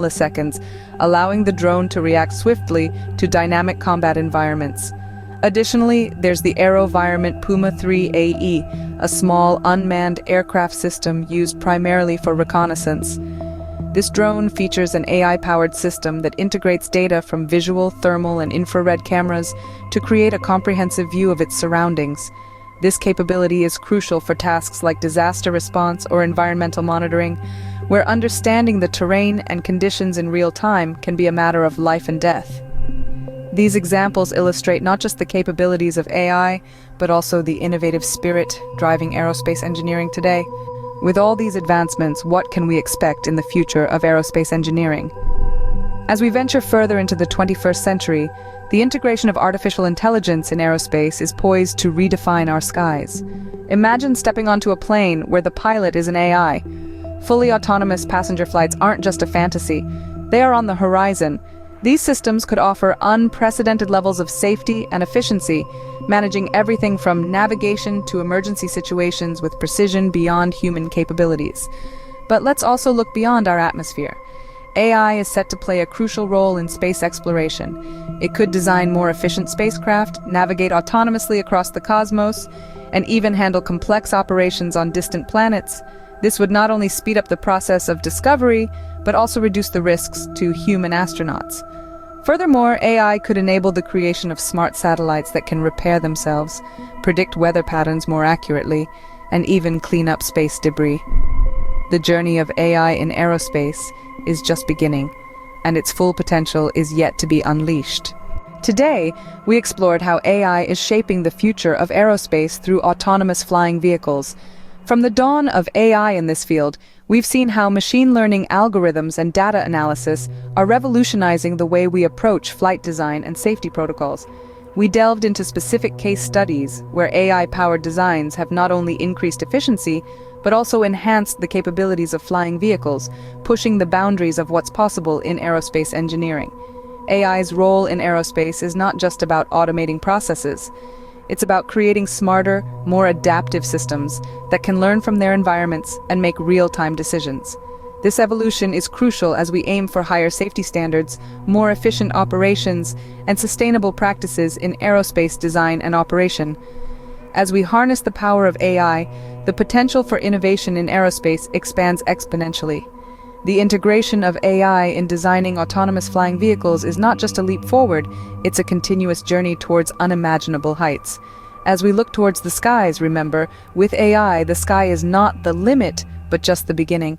milliseconds, allowing the drone to react swiftly to dynamic combat environments. Additionally, there's the AeroVironment Puma 3 AE, a small unmanned aircraft system used primarily for reconnaissance. This drone features an AI-powered system that integrates data from visual, thermal, and infrared cameras to create a comprehensive view of its surroundings. This capability is crucial for tasks like disaster response or environmental monitoring, where understanding the terrain and conditions in real time can be a matter of life and death. These examples illustrate not just the capabilities of AI, but also the innovative spirit driving aerospace engineering today. With all these advancements, what can we expect in the future of aerospace engineering? As we venture further into the 21st century, the integration of artificial intelligence in aerospace is poised to redefine our skies. Imagine stepping onto a plane where the pilot is an AI. Fully autonomous passenger flights aren't just a fantasy, they are on the horizon. These systems could offer unprecedented levels of safety and efficiency, managing everything from navigation to emergency situations with precision beyond human capabilities. But let's also look beyond our atmosphere. AI is set to play a crucial role in space exploration. It could design more efficient spacecraft, navigate autonomously across the cosmos, and even handle complex operations on distant planets. This would not only speed up the process of discovery, but also reduce the risks to human astronauts. Furthermore, AI could enable the creation of smart satellites that can repair themselves, predict weather patterns more accurately, and even clean up space debris. The journey of AI in aerospace is just beginning, and its full potential is yet to be unleashed. Today, we explored how AI is shaping the future of aerospace through autonomous flying vehicles. From the dawn of AI in this field, we've seen how machine learning algorithms and data analysis are revolutionizing the way we approach flight design and safety protocols. We delved into specific case studies where AI-powered designs have not only increased efficiency, but also enhanced the capabilities of flying vehicles, pushing the boundaries of what's possible in aerospace engineering. AI's role in aerospace is not just about automating processes. It's about creating smarter, more adaptive systems that can learn from their environments and make real-time decisions. This evolution is crucial as we aim for higher safety standards, more efficient operations, and sustainable practices in aerospace design and operation. As we harness the power of AI, the potential for innovation in aerospace expands exponentially. The integration of AI in designing autonomous flying vehicles is not just a leap forward, it's a continuous journey towards unimaginable heights. As we look towards the skies, remember, with AI, the sky is not the limit, but just the beginning.